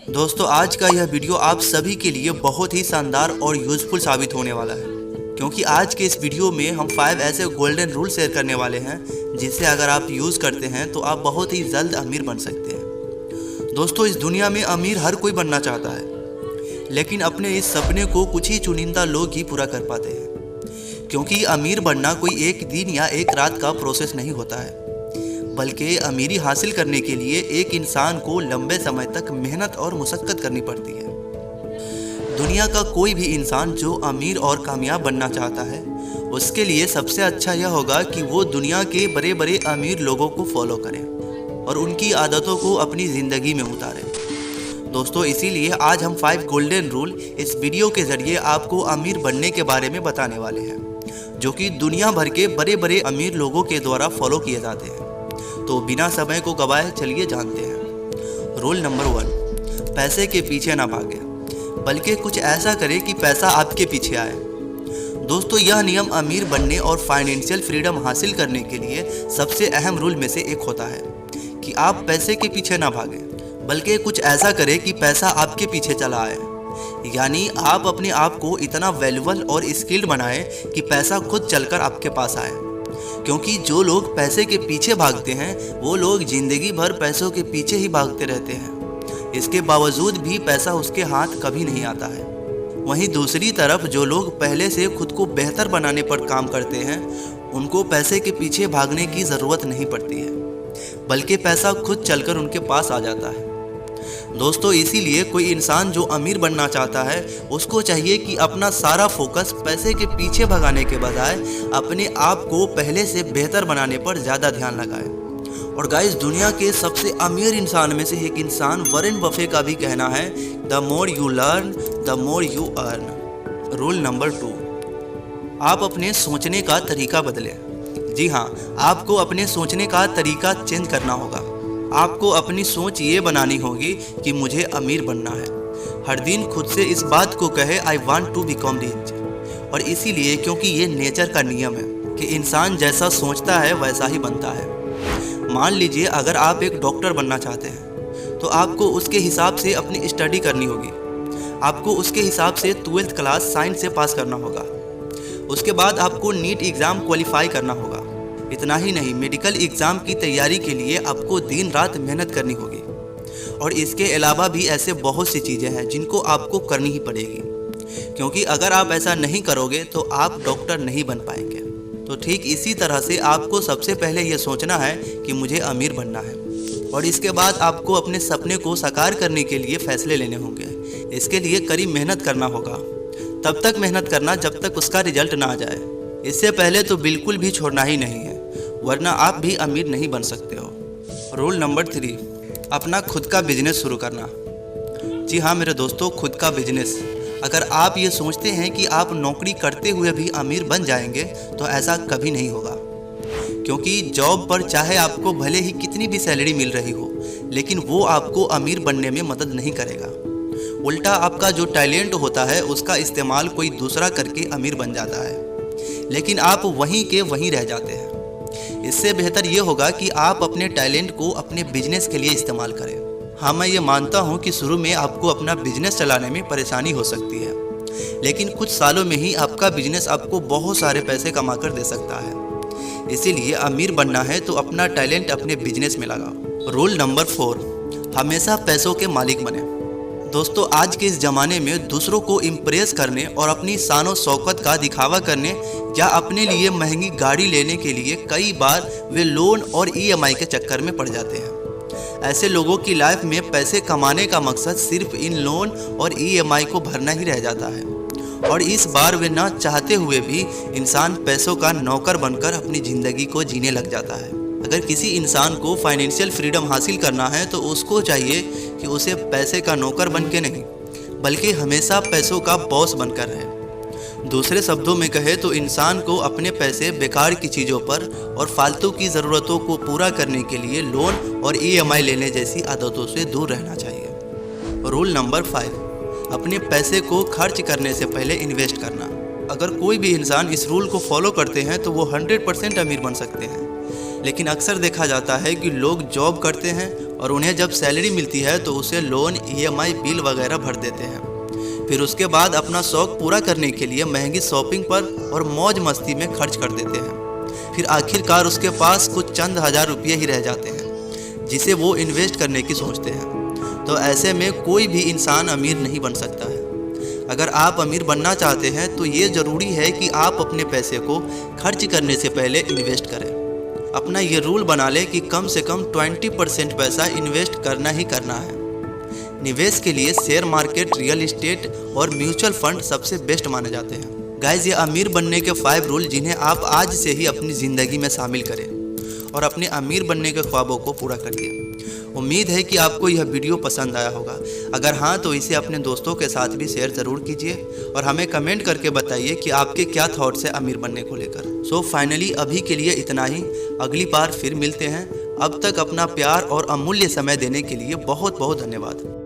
दोस्तों आज का यह वीडियो आप सभी के लिए बहुत ही शानदार और यूज़फुल साबित होने वाला है, क्योंकि आज के इस वीडियो में हम 5 ऐसे गोल्डन रूल शेयर करने वाले हैं जिसे अगर आप यूज़ करते हैं तो आप बहुत ही जल्द अमीर बन सकते हैं। दोस्तों इस दुनिया में अमीर हर कोई बनना चाहता है, लेकिन अपने इस सपने को कुछ ही चुनिंदा लोग ही पूरा कर पाते हैं, क्योंकि अमीर बनना कोई एक दिन या एक रात का प्रोसेस नहीं होता है, बल्कि अमीरी हासिल करने के लिए एक इंसान को लंबे समय तक मेहनत और मुशक्क़त करनी पड़ती है। दुनिया का कोई भी इंसान जो अमीर और कामयाब बनना चाहता है, उसके लिए सबसे अच्छा यह होगा कि वो दुनिया के बड़े बड़े अमीर लोगों को फॉलो करें और उनकी आदतों को अपनी ज़िंदगी में उतारें। दोस्तों इसीलिए आज हम 5 गोल्डन रूल इस वीडियो के ज़रिए आपको अमीर बनने के बारे में बताने वाले हैं, जो कि दुनिया भर के बड़े बड़े अमीर लोगों के द्वारा फॉलो किए जाते हैं। तो बिना समय को गवाए चलिए जानते हैं। रूल नंबर 1, पैसे के पीछे ना भागे, बल्कि कुछ ऐसा करें कि पैसा आपके पीछे आए। दोस्तों यह नियम अमीर बनने और फाइनेंशियल फ्रीडम हासिल करने के लिए सबसे अहम रूल में से एक होता है कि आप पैसे के पीछे ना भागें, बल्कि कुछ ऐसा करें कि पैसा आपके पीछे चला आए। यानी आप अपने आप को इतना वैल्यूबल और स्किल्ड बनाएं कि पैसा खुद चलकर आपके पास आए, क्योंकि जो लोग पैसे के पीछे भागते हैं वो लोग ज़िंदगी भर पैसों के पीछे ही भागते रहते हैं। इसके बावजूद भी पैसा उसके हाथ कभी नहीं आता है। वहीं दूसरी तरफ जो लोग पहले से खुद को बेहतर बनाने पर काम करते हैं, उनको पैसे के पीछे भागने की ज़रूरत नहीं पड़ती है, बल्कि पैसा खुद चलकर उनके पास आ जाता है। दोस्तों इसीलिए कोई इंसान जो अमीर बनना चाहता है, उसको चाहिए कि अपना सारा फोकस पैसे के पीछे भगाने के बजाय अपने आप को पहले से बेहतर बनाने पर ज़्यादा ध्यान लगाए। और गाइस दुनिया के सबसे अमीर इंसान में से एक इंसान वॉरेन बफेट का भी कहना है, the more you learn the more you earn. Rule number 2, आप अपने सोचने का तरीका बदलें। जी हाँ, आपको अपने सोचने का तरीका चेंज करना होगा। आपको अपनी सोच ये बनानी होगी कि मुझे अमीर बनना है। हर दिन खुद से इस बात को कहे, I want to become rich. और इसीलिए क्योंकि ये नेचर का नियम है कि इंसान जैसा सोचता है वैसा ही बनता है। मान लीजिए अगर आप एक डॉक्टर बनना चाहते हैं, तो आपको उसके हिसाब से अपनी स्टडी करनी होगी। आपको उसके हिसाब से 12th क्लास साइंस से पास करना होगा। उसके बाद आपको नीट एग्ज़ाम क्वालिफाई करना होगा। इतना ही नहीं, मेडिकल एग्ज़ाम की तैयारी के लिए आपको दिन रात मेहनत करनी होगी। और इसके अलावा भी ऐसे बहुत सी चीज़ें हैं जिनको आपको करनी ही पड़ेगी, क्योंकि अगर आप ऐसा नहीं करोगे तो आप डॉक्टर नहीं बन पाएंगे। तो ठीक इसी तरह से आपको सबसे पहले ये सोचना है कि मुझे अमीर बनना है, और इसके बाद आपको अपने सपने को साकार करने के लिए फ़ैसले लेने होंगे। इसके लिए कड़ी मेहनत करना होगा। तब तक मेहनत करना जब तक उसका रिजल्ट ना आ जाए। इससे पहले तो बिल्कुल भी छोड़ना ही नहीं है, वरना आप भी अमीर नहीं बन सकते हो। रूल नंबर 3, अपना खुद का बिजनेस शुरू करना। जी हाँ मेरे दोस्तों, खुद का बिजनेस। अगर आप ये सोचते हैं कि आप नौकरी करते हुए भी अमीर बन जाएंगे, तो ऐसा कभी नहीं होगा, क्योंकि जॉब पर चाहे आपको भले ही कितनी भी सैलरी मिल रही हो, लेकिन वो आपको अमीर बनने में मदद नहीं करेगा। उल्टा आपका जो टैलेंट होता है उसका इस्तेमाल कोई दूसरा करके अमीर बन जाता है, लेकिन आप वहीं के वहीं रह जाते हैं। इससे बेहतर ये होगा कि आप अपने टैलेंट को अपने बिजनेस के लिए इस्तेमाल करें। हाँ मैं ये मानता हूँ कि शुरू में आपको अपना बिजनेस चलाने में परेशानी हो सकती है, लेकिन कुछ सालों में ही आपका बिजनेस आपको बहुत सारे पैसे कमा कर दे सकता है। इसीलिए अमीर बनना है तो अपना टैलेंट अपने बिजनेस में लगाओ। रूल नंबर 4, हमेशा पैसों के मालिक बने। दोस्तों आज के इस ज़माने में दूसरों को इम्प्रेस करने और अपनी शान शौकत का दिखावा करने या अपने लिए महंगी गाड़ी लेने के लिए कई बार वे लोन और EMI के चक्कर में पड़ जाते हैं। ऐसे लोगों की लाइफ में पैसे कमाने का मकसद सिर्फ इन लोन और EMI को भरना ही रह जाता है, और इस बार वे ना चाहते हुए भी इंसान पैसों का नौकर बनकर अपनी ज़िंदगी को जीने लग जाता है। अगर किसी इंसान को फाइनेंशियल फ्रीडम हासिल करना है तो उसको चाहिए कि उसे पैसे का नौकर बन के नहीं, बल्कि हमेशा पैसों का बॉस बनकर रहे। दूसरे शब्दों में कहे तो इंसान को अपने पैसे बेकार की चीज़ों पर और फालतू की ज़रूरतों को पूरा करने के लिए लोन और EMI लेने जैसी आदतों से दूर रहना चाहिए। रूल नंबर 5, अपने पैसे को खर्च करने से पहले इन्वेस्ट करना। अगर कोई भी इंसान इस रूल को फॉलो करते हैं तो वो 100% अमीर बन सकते हैं, लेकिन अक्सर देखा जाता है कि लोग जॉब करते हैं और उन्हें जब सैलरी मिलती है तो उसे लोन, EMI, बिल वगैरह भर देते हैं। फिर उसके बाद अपना शौक पूरा करने के लिए महंगी शॉपिंग पर और मौज मस्ती में खर्च कर देते हैं। फिर आखिरकार उसके पास कुछ चंद हज़ार रुपये ही रह जाते हैं जिसे वो इन्वेस्ट करने की सोचते हैं। तो ऐसे में कोई भी इंसान अमीर नहीं बन सकता है। अगर आप अमीर बनना चाहते हैं तो ये ज़रूरी है कि आप अपने पैसे को खर्च करने से पहले इन्वेस्ट करें। अपना ये रूल बना लें कि कम से कम 20% पैसा इन्वेस्ट करना ही करना है। निवेश के लिए शेयर मार्केट, रियल इस्टेट और म्यूचुअल फंड सबसे बेस्ट माने जाते हैं। गाइस, ये अमीर बनने के 5 रूल जिन्हें आप आज से ही अपनी ज़िंदगी में शामिल करें और अपने अमीर बनने के ख्वाबों को पूरा करिए। उम्मीद है कि आपको यह वीडियो पसंद आया होगा। अगर हाँ तो इसे अपने दोस्तों के साथ भी शेयर ज़रूर कीजिए और हमें कमेंट करके बताइए कि आपके क्या थॉट्स हैं अमीर बनने को लेकर। सो फाइनली अभी के लिए इतना ही। अगली बार फिर मिलते हैं। अब तक अपना प्यार और अमूल्य समय देने के लिए बहुत बहुत धन्यवाद।